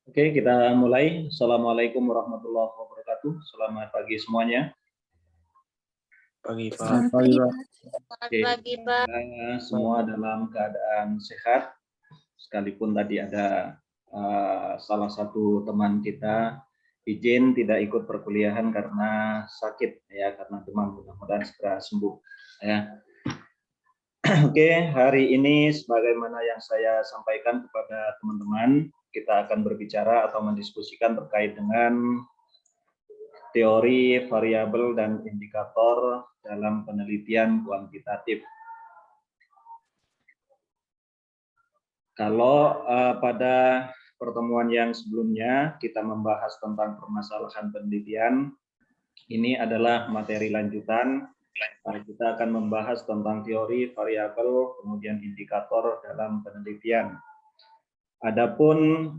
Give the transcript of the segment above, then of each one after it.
Oke, kita mulai. Assalamualaikum warahmatullahi wabarakatuh. Selamat pagi semuanya. Pagi, Pak. Selamat pagi, Pak. Oke, semoga semua dalam keadaan sehat. Sekalipun tadi ada salah satu teman kita izin tidak ikut perkuliahan karena sakit, ya, karena demam. Mudah-mudahan segera sembuh. Ya. Oke, hari ini sebagaimana yang saya sampaikan kepada teman-teman, kita akan berbicara atau mendiskusikan terkait dengan teori variabel dan indikator dalam penelitian kuantitatif. Kalau pada pertemuan yang sebelumnya kita membahas tentang permasalahan penelitian, ini adalah materi lanjutan. Kita akan membahas tentang teori variabel, kemudian indikator dalam penelitian. Adapun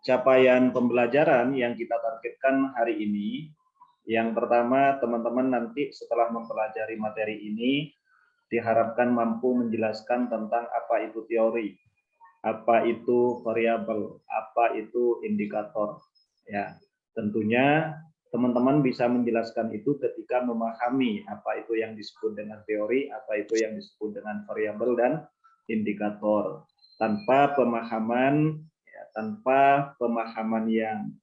capaian pembelajaran yang kita targetkan hari ini, yang pertama, teman-teman nanti setelah mempelajari materi ini diharapkan mampu menjelaskan tentang apa itu teori, apa itu variabel, apa itu indikator. Ya, tentunya teman-teman bisa menjelaskan itu ketika memahami apa itu yang disebut dengan teori, apa itu yang disebut dengan variabel dan indikator. Tanpa pemahaman yang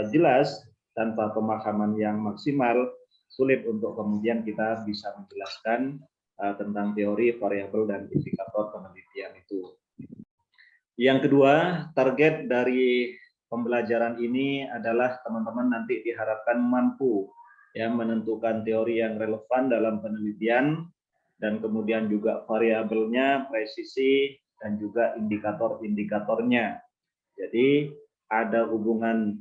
jelas, tanpa pemahaman yang maksimal, sulit untuk kemudian kita bisa menjelaskan tentang teori, variabel, dan indikator penelitian itu. Yang kedua, target dari pembelajaran ini adalah teman-teman nanti diharapkan mampu ya menentukan teori yang relevan dalam penelitian, dan kemudian juga variabelnya, presisi, dan juga indikator-indikatornya. Jadi ada hubungan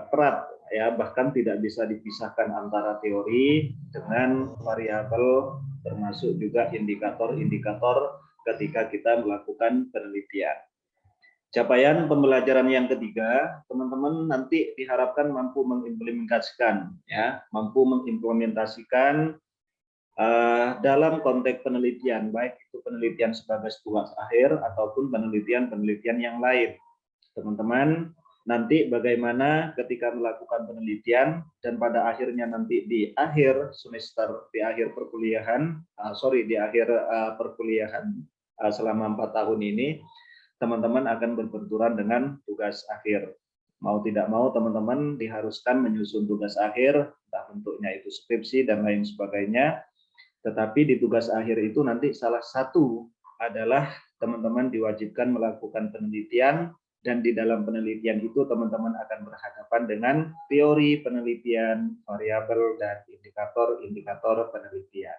erat, ya, bahkan tidak bisa dipisahkan antara teori dengan variabel, termasuk juga indikator-indikator ketika kita melakukan penelitian. Capaian pembelajaran yang ketiga, teman-teman nanti diharapkan mampu mengimplementasikan, ya, mampu mengimplementasikan dalam konteks penelitian, baik itu penelitian sebagai tugas akhir ataupun penelitian-penelitian yang lain. Teman-teman, nanti bagaimana ketika melakukan penelitian dan pada akhirnya nanti di akhir semester, di akhir perkuliahan, selama 4 tahun ini, teman-teman akan berbenturan dengan tugas akhir. Mau tidak mau teman-teman diharuskan menyusun tugas akhir, entah bentuknya itu skripsi dan lain sebagainya. Tetapi di tugas akhir itu nanti salah satu adalah teman-teman diwajibkan melakukan penelitian, dan di dalam penelitian itu teman-teman akan berhadapan dengan teori penelitian, variabel, dan indikator-indikator penelitian.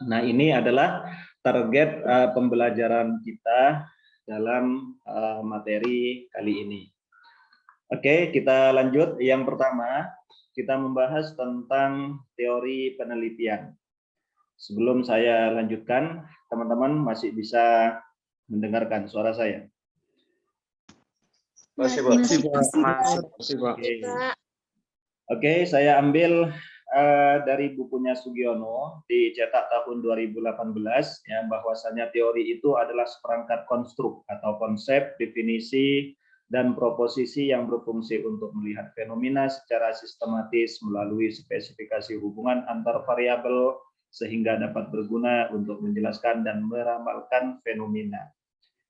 Nah, ini adalah target pembelajaran kita dalam materi kali ini. Oke, kita lanjut. Yang pertama, kita membahas tentang teori penelitian. Sebelum saya lanjutkan, teman-teman masih bisa mendengarkan suara saya? Masih, Pak. Oke, saya ambil dari bukunya Sugiono, dicetak tahun 2018, ya, bahwasanya teori itu adalah seperangkat konstruk atau konsep, definisi, dan proposisi yang berfungsi untuk melihat fenomena secara sistematis melalui spesifikasi hubungan antar variabel sehingga dapat berguna untuk menjelaskan dan meramalkan fenomena.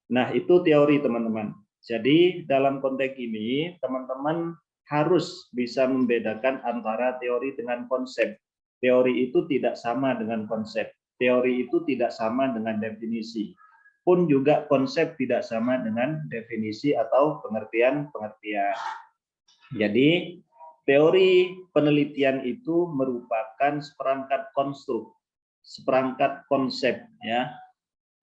Nah, itu teori, teman-teman. Jadi dalam konteks ini teman-teman harus bisa membedakan antara teori dengan konsep. Teori itu tidak sama dengan konsep. Teori itu tidak sama dengan definisi. Pun juga konsep tidak sama dengan definisi atau pengertian-pengertian. Jadi teori penelitian itu merupakan seperangkat konstruk, seperangkat konsep, ya.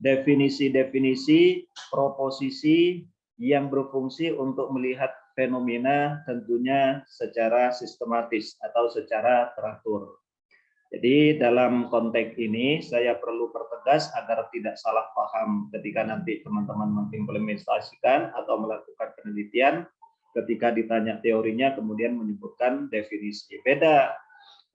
Definisi-definisi, proposisi yang berfungsi untuk melihat fenomena tentunya secara sistematis atau secara teratur. Jadi dalam konteks ini saya perlu pertegas agar tidak salah paham ketika nanti teman-teman mengimplementasikan atau melakukan penelitian, ketika ditanya teorinya kemudian menyebutkan definisi. Beda,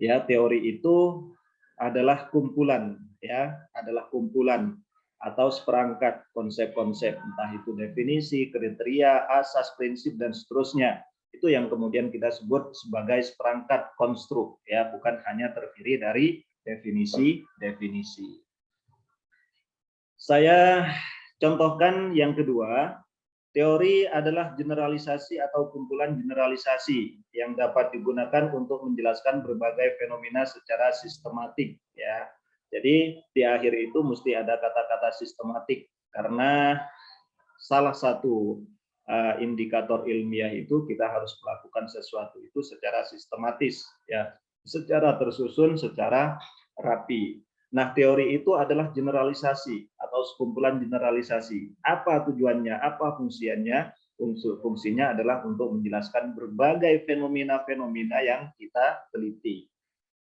ya, teori itu adalah kumpulan, ya, adalah kumpulan atau seperangkat konsep-konsep, entah itu definisi, kriteria, asas, prinsip, dan seterusnya. Itu yang kemudian kita sebut sebagai seperangkat konstruk, ya, bukan hanya terdiri dari definisi-definisi. Saya contohkan yang kedua, teori adalah generalisasi atau kumpulan generalisasi yang dapat digunakan untuk menjelaskan berbagai fenomena secara sistematik, ya. Jadi di akhir itu mesti ada kata-kata sistematik karena salah satu indikator ilmiah itu kita harus melakukan sesuatu itu secara sistematis, ya, secara tersusun, secara rapi. Nah, teori itu adalah generalisasi atau sekumpulan generalisasi. Apa tujuannya? Apa fungsinya? Fungsinya adalah untuk menjelaskan berbagai fenomena-fenomena yang kita teliti.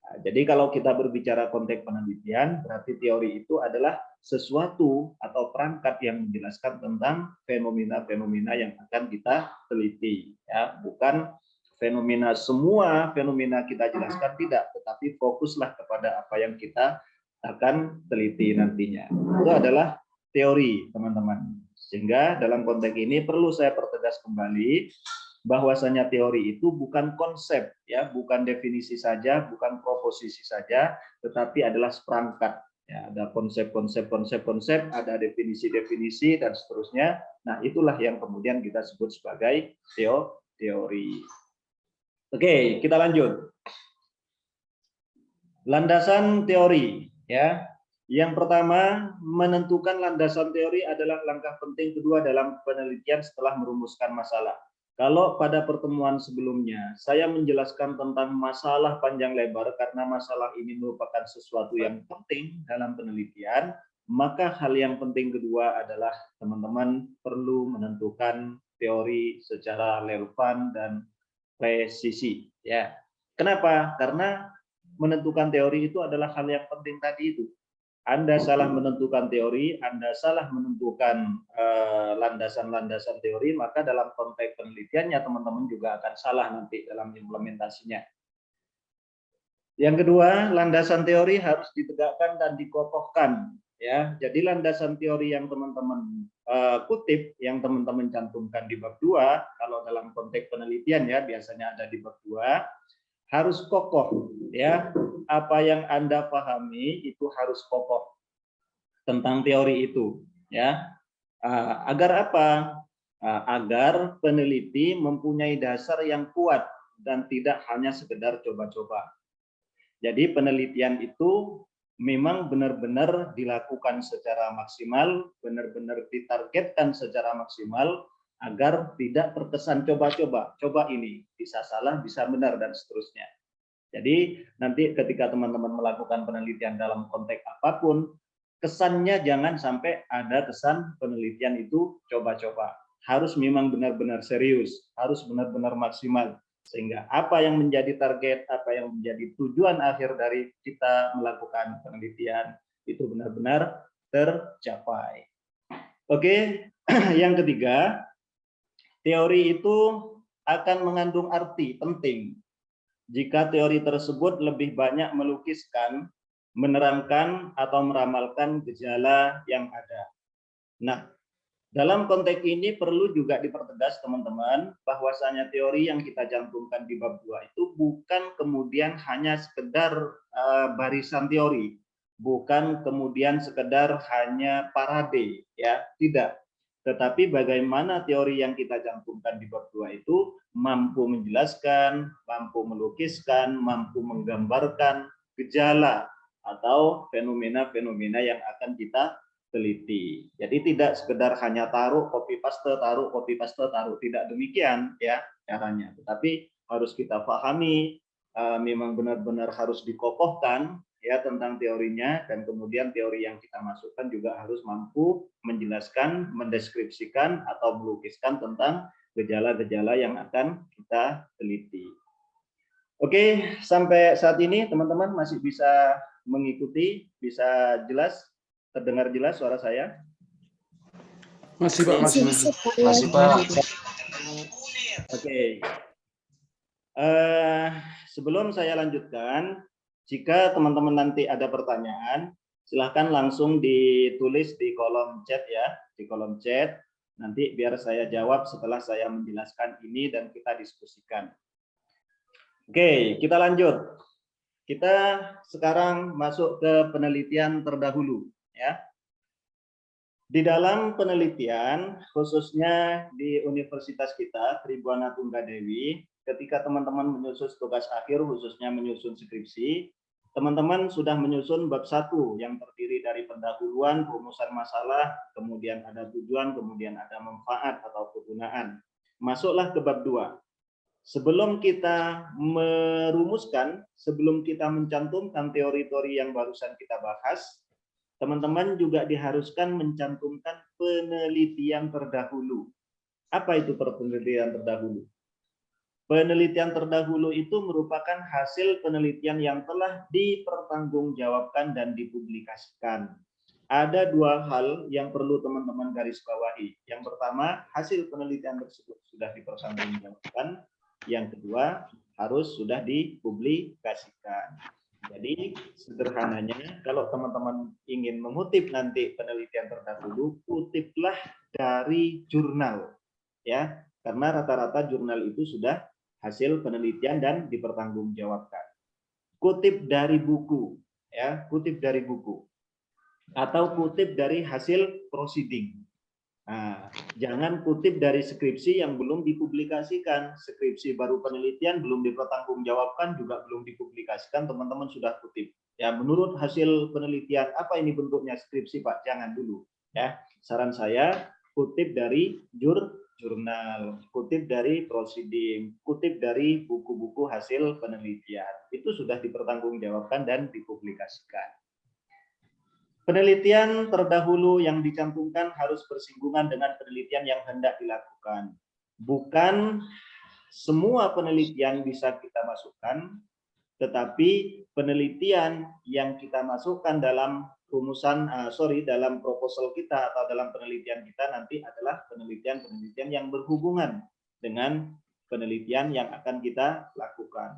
Nah, jadi kalau kita berbicara konteks penelitian, berarti teori itu adalah sesuatu atau perangkat yang menjelaskan tentang fenomena-fenomena yang akan kita teliti, ya, bukan fenomena semua fenomena kita jelaskan, tidak, tetapi fokuslah kepada apa yang kita akan teliti nantinya. Itu adalah teori, teman-teman. Sehingga dalam konteks ini perlu saya pertegas kembali bahwasanya teori itu bukan konsep, ya, bukan definisi saja, bukan proposisi saja, tetapi adalah seperangkat. Ya, ada konsep-konsep, ada definisi-definisi dan seterusnya. Nah, itulah yang kemudian kita sebut sebagai teori. Oke, kita lanjut. Landasan teori, ya. Yang pertama, menentukan landasan teori adalah langkah penting kedua dalam penelitian setelah merumuskan masalah. Kalau pada pertemuan sebelumnya saya menjelaskan tentang masalah panjang lebar karena masalah ini merupakan sesuatu yang penting dalam penelitian, maka hal yang penting kedua adalah teman-teman perlu menentukan teori secara relevan dan presisi, ya. Kenapa? Karena menentukan teori itu adalah hal yang penting tadi itu. Anda salah menentukan teori, Anda salah menentukan landasan-landasan teori, maka dalam konteks penelitiannya teman-teman juga akan salah nanti dalam implementasinya. Yang kedua, landasan teori harus ditegakkan dan dikokohkan, ya. Jadi landasan teori yang teman-teman kutip, yang teman-teman cantumkan di bab 2, kalau dalam konteks penelitian ya biasanya ada di bab 2, harus kokoh, ya. Apa yang Anda pahami itu harus kokoh tentang teori itu, ya. Agar apa? Agar peneliti mempunyai dasar yang kuat dan tidak hanya sekedar coba-coba. Jadi penelitian itu memang benar-benar dilakukan secara maksimal, benar-benar ditargetkan secara maksimal agar tidak terkesan coba-coba. Coba ini, bisa salah, bisa benar, dan seterusnya. Jadi nanti ketika teman-teman melakukan penelitian dalam konteks apapun, kesannya jangan sampai ada kesan penelitian itu coba-coba. Harus memang benar-benar serius, harus benar-benar maksimal. Sehingga apa yang menjadi target, apa yang menjadi tujuan akhir dari kita melakukan penelitian itu benar-benar tercapai. Oke, yang ketiga, teori itu akan mengandung arti penting jika teori tersebut lebih banyak melukiskan, menerangkan, atau meramalkan gejala yang ada. Nah, dalam konteks ini perlu juga dipertegas teman-teman bahwasanya teori yang kita cantumkan di bab 2 itu bukan kemudian hanya sekedar barisan teori, bukan kemudian sekedar hanya parade, ya, tidak. Tetapi bagaimana teori yang kita cantumkan di bab 2 itu mampu menjelaskan, mampu melukiskan, mampu menggambarkan gejala atau fenomena-fenomena yang akan kita teliti. Jadi tidak sekedar hanya taruh copy paste, taruh copy paste, taruh, tidak demikian ya caranya. Tetapi harus kita pahami, memang benar-benar harus dikokohkan ya tentang teorinya, dan kemudian teori yang kita masukkan juga harus mampu menjelaskan, mendeskripsikan atau melukiskan tentang gejala-gejala yang akan kita teliti. Oke, sampai saat ini teman-teman masih bisa mengikuti, bisa jelas, terdengar jelas suara saya? Masih Pak, masih Pak. Oke. Sebelum saya lanjutkan, jika teman-teman nanti ada pertanyaan, silahkan langsung ditulis di kolom chat ya, di kolom chat. Nanti biar saya jawab setelah saya menjelaskan ini dan kita diskusikan. Oke, kita lanjut. Kita sekarang masuk ke penelitian terdahulu ya. Di dalam penelitian, khususnya di universitas kita, Tribhuwana Tunggadewi, ketika teman-teman menyusun tugas akhir, khususnya menyusun skripsi, teman-teman sudah menyusun bab 1 yang terdiri dari pendahuluan, rumusan masalah, kemudian ada tujuan, kemudian ada manfaat atau kegunaan. Masuklah ke bab 2. Sebelum kita merumuskan, sebelum kita mencantumkan teori-teori yang barusan kita bahas, teman-teman juga diharuskan mencantumkan penelitian terdahulu. Apa itu penelitian terdahulu? Penelitian terdahulu itu merupakan hasil penelitian yang telah dipertanggungjawabkan dan dipublikasikan. Ada 2 hal yang perlu teman-teman garis bawahi. Yang pertama, hasil penelitian tersebut sudah dipertanggungjawabkan. Yang kedua, harus sudah dipublikasikan. Jadi sederhananya, kalau teman-teman ingin mengutip nanti penelitian terdahulu, kutiplah dari jurnal, ya, karena rata-rata jurnal itu sudah hasil penelitian dan dipertanggungjawabkan. Kutip dari buku, ya, kutip dari buku, atau kutip dari hasil proceeding. Nah, jangan kutip dari skripsi yang belum dipublikasikan. Skripsi baru penelitian belum dipertanggungjawabkan, juga belum dipublikasikan, teman-teman sudah kutip. Ya, menurut hasil penelitian, apa ini bentuknya skripsi, Pak? Jangan dulu. Ya, saran saya kutip dari jurnal, kutip dari proceeding, kutip dari buku-buku hasil penelitian. Itu sudah dipertanggungjawabkan dan dipublikasikan. Penelitian terdahulu yang dicantumkan harus bersinggungan dengan penelitian yang hendak dilakukan. Bukan semua penelitian bisa kita masukkan, tetapi penelitian yang kita masukkan dalam dalam proposal kita atau dalam penelitian kita nanti adalah penelitian-penelitian yang berhubungan dengan penelitian yang akan kita lakukan.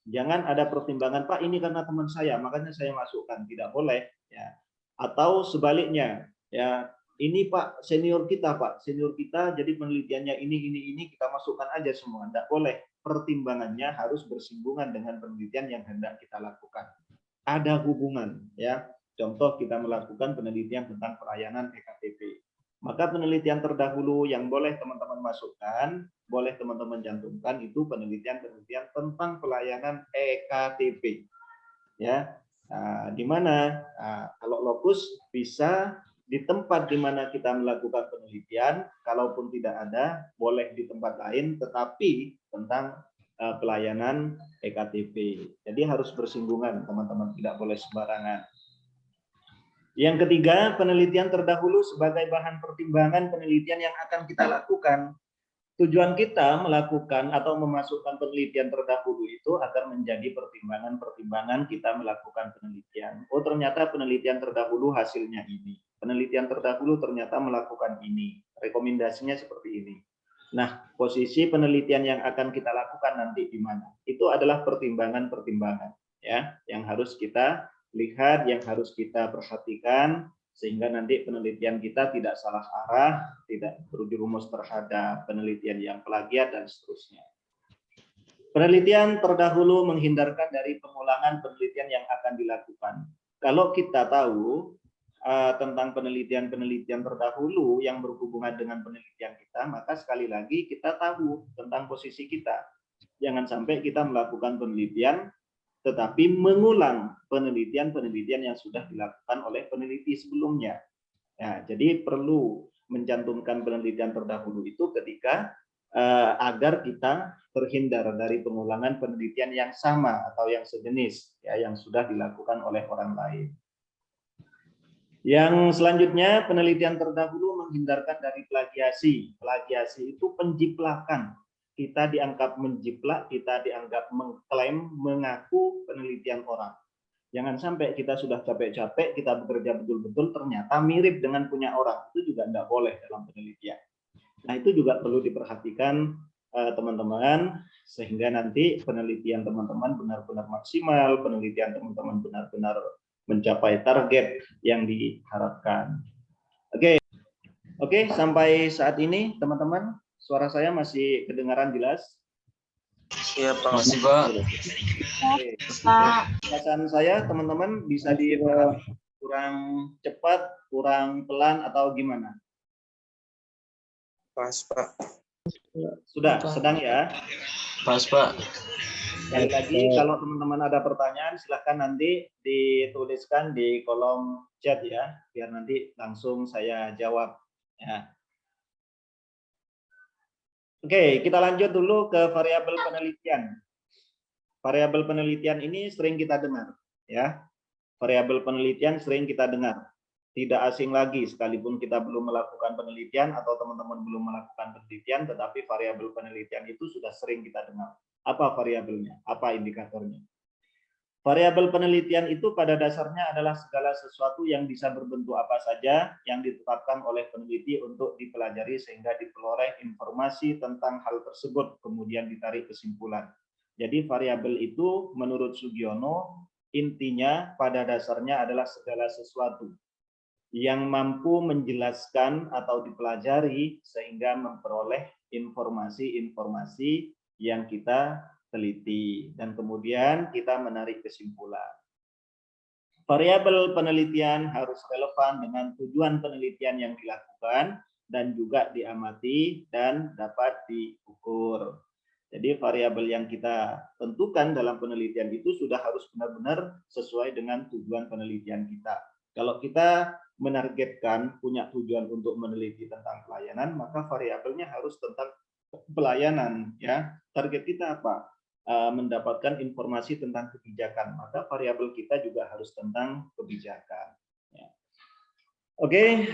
Jangan ada pertimbangan, Pak, ini karena teman saya, makanya saya masukkan. Tidak boleh, ya. Atau sebaliknya, ya, ini Pak senior kita, jadi penelitiannya ini kita masukkan aja semua. Tidak boleh, pertimbangannya harus bersinggungan dengan penelitian yang hendak kita lakukan. Ada hubungan, ya. Contoh kita melakukan penelitian tentang pelayanan EKTP. Maka penelitian terdahulu yang boleh teman-teman masukkan, boleh teman-teman cantumkan itu penelitian-penelitian tentang pelayanan EKTP. Ya. Nah, di mana kalau lokus bisa di tempat di mana kita melakukan penelitian, kalaupun tidak ada, boleh di tempat lain, tetapi tentang pelayanan EKTP. Jadi harus bersinggungan, teman-teman, tidak boleh sembarangan. Yang ketiga, penelitian terdahulu sebagai bahan pertimbangan penelitian yang akan kita lakukan. Tujuan kita melakukan atau memasukkan penelitian terdahulu itu agar menjadi pertimbangan-pertimbangan kita melakukan penelitian. Oh, ternyata penelitian terdahulu hasilnya ini. Penelitian terdahulu ternyata melakukan ini. Rekomendasinya seperti ini. Nah, posisi penelitian yang akan kita lakukan nanti di mana? Itu adalah pertimbangan-pertimbangan, ya, yang harus kita lihat, yang harus kita perhatikan, sehingga nanti penelitian kita tidak salah arah, tidak berjurumus terhadap penelitian yang plagiat, dan seterusnya. Penelitian terdahulu menghindarkan dari pengulangan penelitian yang akan dilakukan. Kalau kita tahu tentang penelitian-penelitian terdahulu yang berhubungan dengan penelitian kita, maka sekali lagi kita tahu tentang posisi kita. Jangan sampai kita melakukan penelitian tetapi mengulang penelitian-penelitian yang sudah dilakukan oleh peneliti sebelumnya. Ya, jadi perlu mencantumkan penelitian terdahulu itu ketika agar kita terhindar dari pengulangan penelitian yang sama atau yang sejenis, ya, yang sudah dilakukan oleh orang lain. Yang selanjutnya, penelitian terdahulu menghindarkan dari plagiasi. Plagiasi itu penjiplakan. Kita dianggap menjiplak, kita dianggap mengklaim, mengaku penelitian orang. Jangan sampai kita sudah capek-capek, kita bekerja betul-betul, ternyata mirip dengan punya orang. Itu juga tidak boleh dalam penelitian. Nah, itu juga perlu diperhatikan teman-teman, sehingga nanti penelitian teman-teman benar-benar maksimal, penelitian teman-teman benar-benar mencapai target yang diharapkan. Oke, sampai saat ini teman-teman, suara saya masih kedengaran jelas? Siap, Pak. Masih, Pak. Oke. Perasaan saya teman-teman bisa dipahami kurang cepat, kurang pelan atau gimana? Pas, Pak. Sudah, sedang ya? Pas, Pak. Sekali lagi, kalau teman-teman ada pertanyaan, silahkan nanti dituliskan di kolom chat ya, biar nanti langsung saya jawab. Ya. Oke, kita lanjut dulu ke variabel penelitian. Variabel penelitian ini sering kita dengar, ya. Variabel penelitian sering kita dengar. Tidak asing lagi, sekalipun kita belum melakukan penelitian atau teman-teman belum melakukan penelitian, tetapi variabel penelitian itu sudah sering kita dengar. Apa variabelnya? Apa indikatornya? Variabel penelitian itu pada dasarnya adalah segala sesuatu yang bisa berbentuk apa saja yang ditetapkan oleh peneliti untuk dipelajari sehingga diperoleh informasi tentang hal tersebut, kemudian ditarik kesimpulan. Jadi variabel itu menurut Sugiono intinya pada dasarnya adalah segala sesuatu yang mampu menjelaskan atau dipelajari sehingga memperoleh informasi-informasi yang kita teliti dan kemudian kita menarik kesimpulan. Variabel penelitian harus relevan dengan tujuan penelitian yang dilakukan dan juga diamati dan dapat diukur. Jadi variabel yang kita tentukan dalam penelitian itu sudah harus benar-benar sesuai dengan tujuan penelitian kita. Kalau kita menargetkan punya tujuan untuk meneliti tentang pelayanan, maka variabelnya harus tentang pelayanan, ya. Target kita apa? Mendapatkan informasi tentang kebijakan, maka variabel kita juga harus tentang kebijakan. Ya. Oke,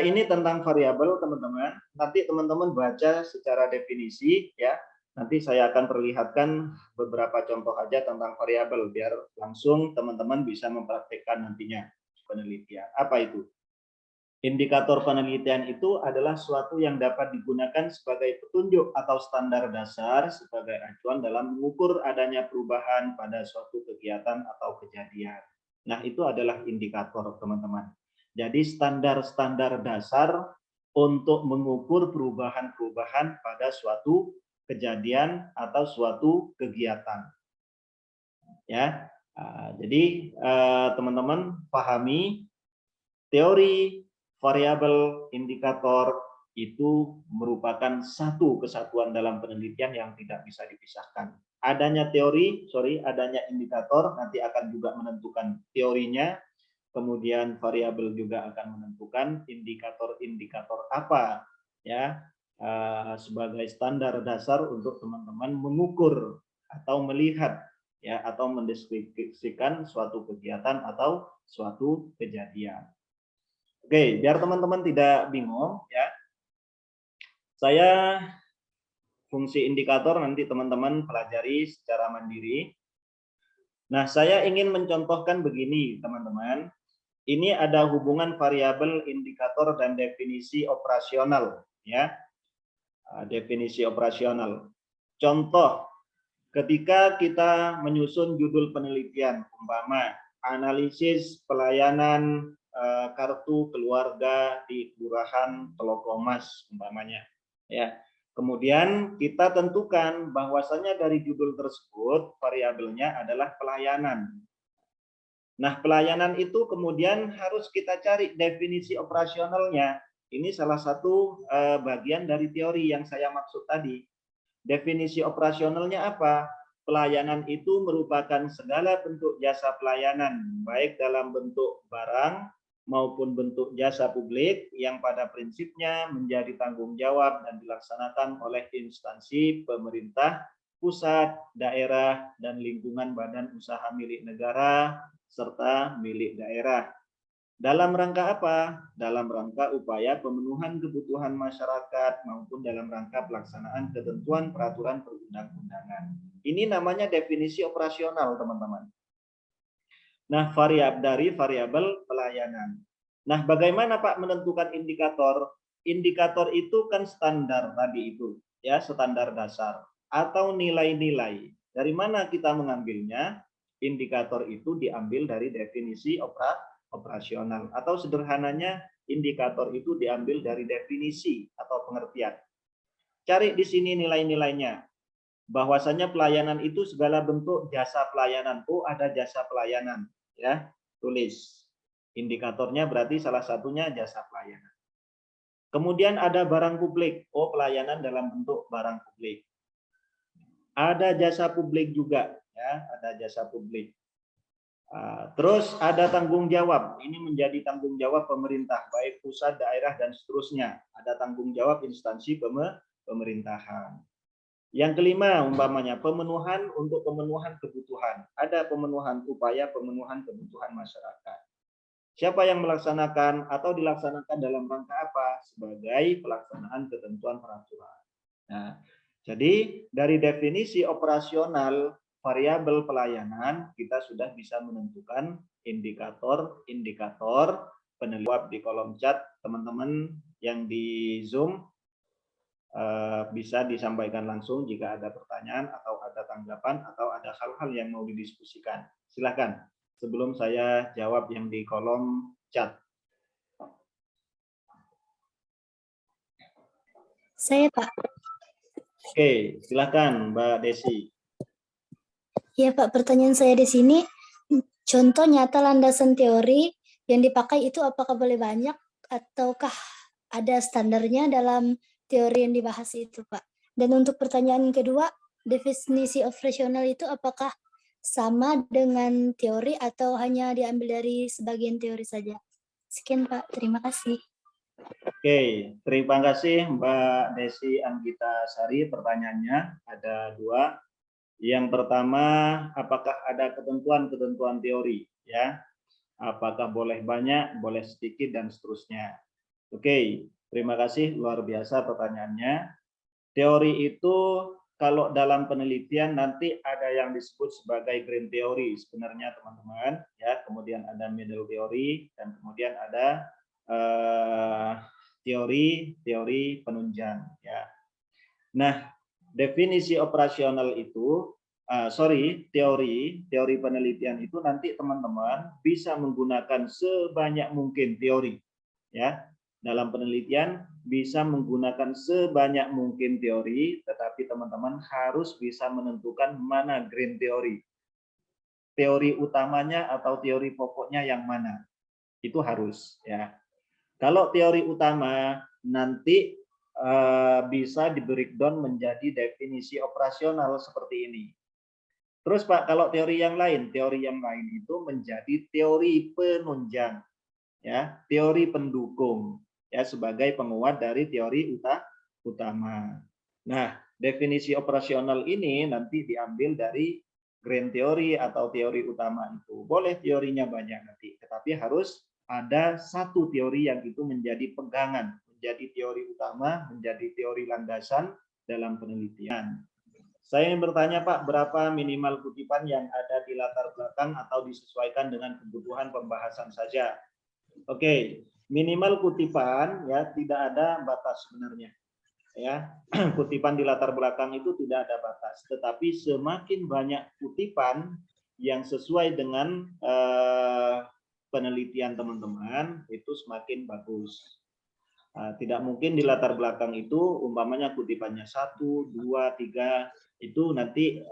ini tentang variabel teman-teman. Nanti teman-teman baca secara definisi, ya. Nanti saya akan perlihatkan beberapa contoh aja tentang variabel biar langsung teman-teman bisa mempraktekkan nantinya penelitian. Apa itu? Indikator penelitian itu adalah suatu yang dapat digunakan sebagai petunjuk atau standar dasar sebagai acuan dalam mengukur adanya perubahan pada suatu kegiatan atau kejadian. Nah, itu adalah indikator, teman-teman. Jadi standar-standar dasar untuk mengukur perubahan-perubahan pada suatu kejadian atau suatu kegiatan. Ya. Jadi teman-teman pahami teori variabel indikator itu merupakan satu kesatuan dalam penelitian yang tidak bisa dipisahkan. Adanya adanya indikator nanti akan juga menentukan teorinya, kemudian variabel juga akan menentukan indikator-indikator apa ya sebagai standar dasar untuk teman-teman mengukur atau melihat ya atau mendeskripsikan suatu kegiatan atau suatu kejadian. Oke, biar teman-teman tidak bingung ya. Saya fungsi indikator nanti teman-teman pelajari secara mandiri. Nah, saya ingin mencontohkan begini, teman-teman. Ini ada hubungan variabel, indikator dan definisi operasional ya. Definisi operasional. Contoh, ketika kita menyusun judul penelitian, umpama analisis pelayanan kartu keluarga di Kelurahan Telokomas umpamanya ya. Kemudian kita tentukan bahwasanya dari judul tersebut variabelnya adalah pelayanan. Nah, pelayanan itu kemudian harus kita cari definisi operasionalnya. Ini salah satu bagian dari teori yang saya maksud tadi. Definisi operasionalnya apa? Pelayanan itu merupakan segala bentuk jasa pelayanan, baik dalam bentuk barang maupun bentuk jasa publik yang pada prinsipnya menjadi tanggung jawab dan dilaksanakan oleh instansi pemerintah, pusat, daerah, dan lingkungan badan usaha milik negara, serta milik daerah. Dalam rangka apa? Dalam rangka upaya pemenuhan kebutuhan masyarakat maupun dalam rangka pelaksanaan ketentuan peraturan perundang-undangan. Ini namanya definisi operasional, teman-teman. Nah, variabel pelayanan. Nah, bagaimana Pak menentukan indikator? Indikator itu kan standar tadi itu, ya, standar dasar atau nilai-nilai. Dari mana kita mengambilnya? indikator itu diambil dari definisi operasional, atau sederhananya indikator itu diambil dari definisi atau pengertian. Cari di sini nilai-nilainya. Bahwasanya pelayanan itu segala bentuk jasa pelayanan. Oh, ada jasa pelayanan, ya. Tulis. Indikatornya berarti salah satunya jasa pelayanan. Kemudian ada barang publik. Oh, pelayanan dalam bentuk barang publik. Ada jasa publik juga, ya, ada jasa publik. Terus ada tanggung jawab. Ini menjadi tanggung jawab pemerintah, baik pusat, daerah, dan seterusnya. Ada tanggung jawab instansi pemerintahan. Yang kelima, umpamanya pemenuhan untuk pemenuhan kebutuhan. Ada pemenuhan upaya pemenuhan kebutuhan masyarakat. Siapa yang melaksanakan atau dilaksanakan dalam rangka apa? Sebagai pelaksanaan ketentuan peraturan. Nah, jadi dari definisi operasional variabel pelayanan, kita sudah bisa menentukan indikator-indikator penilaian. Di kolom chat teman-teman yang di Zoom bisa disampaikan langsung jika ada pertanyaan atau ada tanggapan atau ada hal-hal yang mau didiskusikan. Silakan sebelum saya jawab yang di kolom chat. Saya, Pak. Oke, silakan Mbak Desi. Ya, Pak, pertanyaan saya di sini, contoh nyata landasan teori yang dipakai itu apakah boleh banyak ataukah ada standarnya dalam teori yang dibahas itu, Pak? Dan untuk pertanyaan kedua, definisi operasional itu apakah sama dengan teori atau hanya diambil dari sebagian teori saja? Sekian, Pak. Terima kasih. Oke, terima kasih Mbak Desi Anggita Sari. Pertanyaannya ada dua. Yang pertama, apakah ada ketentuan-ketentuan teori, ya? Apakah boleh banyak, boleh sedikit, dan seterusnya. Oke, terima kasih, luar biasa pertanyaannya. Teori itu kalau dalam penelitian nanti ada yang disebut sebagai green theory sebenarnya teman-teman, ya. Kemudian ada middle theory dan kemudian ada teori penunjang, ya. Nah, definisi operasional itu, teori penelitian itu nanti teman-teman bisa menggunakan sebanyak mungkin teori, ya. Dalam penelitian bisa menggunakan sebanyak mungkin teori, tetapi teman-teman harus bisa menentukan mana green theory. Teori utamanya atau teori pokoknya yang mana. Itu harus, ya. Kalau teori utama nanti bisa di breakdown menjadi definisi operasional seperti ini. Terus Pak, kalau teori yang lain itu menjadi teori penunjang, ya, teori pendukung, ya, sebagai penguat dari teori utama. Nah, definisi operasional ini nanti diambil dari green theory atau teori utama itu. Boleh teorinya banyak nanti, tetapi harus ada satu teori yang itu menjadi pegangan, menjadi teori utama, menjadi teori landasan dalam penelitian. Saya ingin bertanya Pak, berapa minimal kutipan yang ada di latar belakang atau disesuaikan dengan kebutuhan pembahasan saja? Oke, minimal kutipan ya tidak ada batas sebenarnya. Ya, kutipan di latar belakang itu tidak ada batas, tetapi semakin banyak kutipan yang sesuai dengan penelitian teman-teman itu semakin bagus. Tidak mungkin di latar belakang itu umpamanya kutipannya 1, 2, 3 itu nanti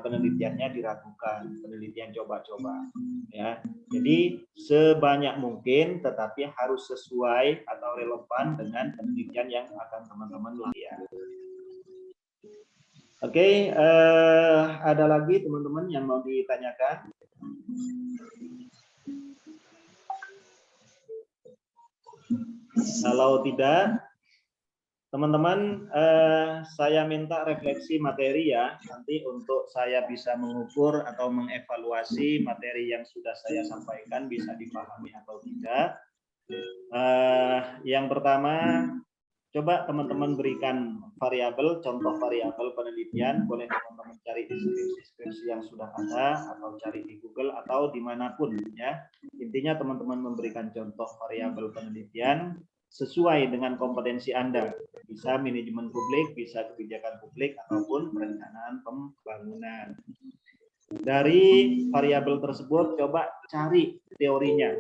penelitiannya diragukan, penelitian coba-coba, ya. Jadi sebanyak mungkin, tetapi harus sesuai atau relevan dengan penelitian yang akan teman-teman lihat. Oke, ada lagi teman-teman yang mau ditanyakan? Kalau tidak, teman-teman, saya minta refleksi materi ya, nanti untuk saya bisa mengukur atau mengevaluasi materi yang sudah saya sampaikan bisa dipahami atau tidak. Yang pertama, coba teman-teman berikan variabel, contoh variabel penelitian, boleh teman-teman cari di skripsi yang sudah ada, atau cari di Google, atau dimanapun ya. Intinya teman-teman memberikan contoh variabel penelitian sesuai dengan kompetensi Anda. Bisa manajemen publik, bisa kebijakan publik, ataupun perencanaan pembangunan. Dari variabel tersebut coba cari teorinya.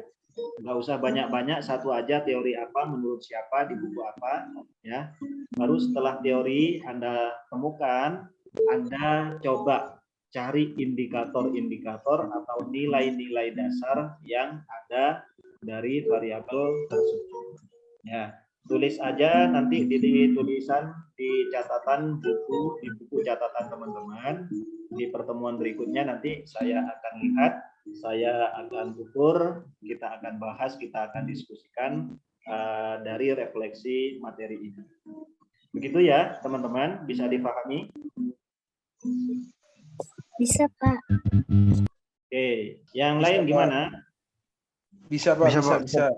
Nggak usah banyak-banyak, satu aja teori apa, menurut siapa, di buku apa, ya. Baru setelah teori Anda temukan, Anda coba cari indikator-indikator atau nilai-nilai dasar yang ada dari variabel tersebut. Ya, tulis aja nanti di tulisan di catatan buku, di buku catatan teman-teman. Di pertemuan berikutnya nanti saya akan lihat, saya akan ukur, kita akan bahas, kita akan diskusikan dari refleksi materi ini. Begitu ya, teman-teman, bisa dipahami? Bisa, Pak. Oke, yang lain gimana? Bisa, Pak. Bisa.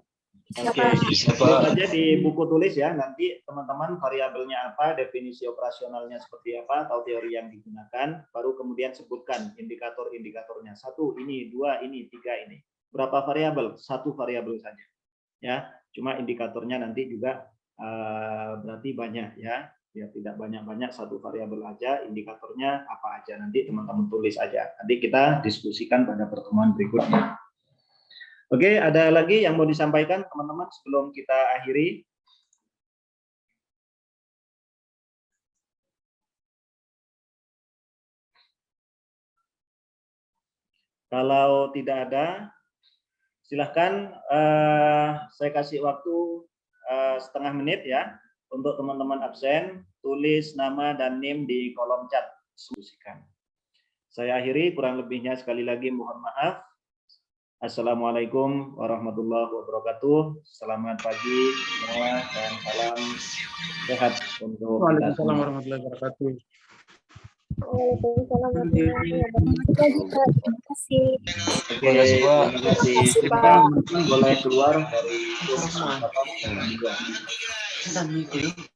Oke, tulis aja di buku tulis ya, nanti teman-teman variabelnya apa, definisi operasionalnya seperti apa, atau teori yang digunakan, baru kemudian sebutkan indikator-indikatornya. 1, ini, 2, ini, 3, ini. Berapa variabel? 1 variabel saja. Ya, cuma indikatornya nanti juga berarti banyak ya. Ya tidak banyak-banyak, 1 variabel aja, indikatornya apa aja, nanti teman-teman tulis aja. Nanti kita diskusikan pada pertemuan berikutnya. Oke, ada lagi yang mau disampaikan teman-teman sebelum kita akhiri? Kalau tidak ada, silahkan saya kasih waktu setengah menit ya untuk teman-teman absen, tulis nama dan NIM di kolom chat, diskusikan. Saya akhiri, kurang lebihnya sekali lagi mohon maaf. Assalamualaikum warahmatullahi wabarakatuh. Selamat pagi semua dan salam sehat untuk kita Waalaikumsalam semua. warahmatullahi wabarakatuh. Waalaikumsalam warahmatullahi wabarakatuh. Terima kasih. Oke, terima kasih. Boleh keluar dari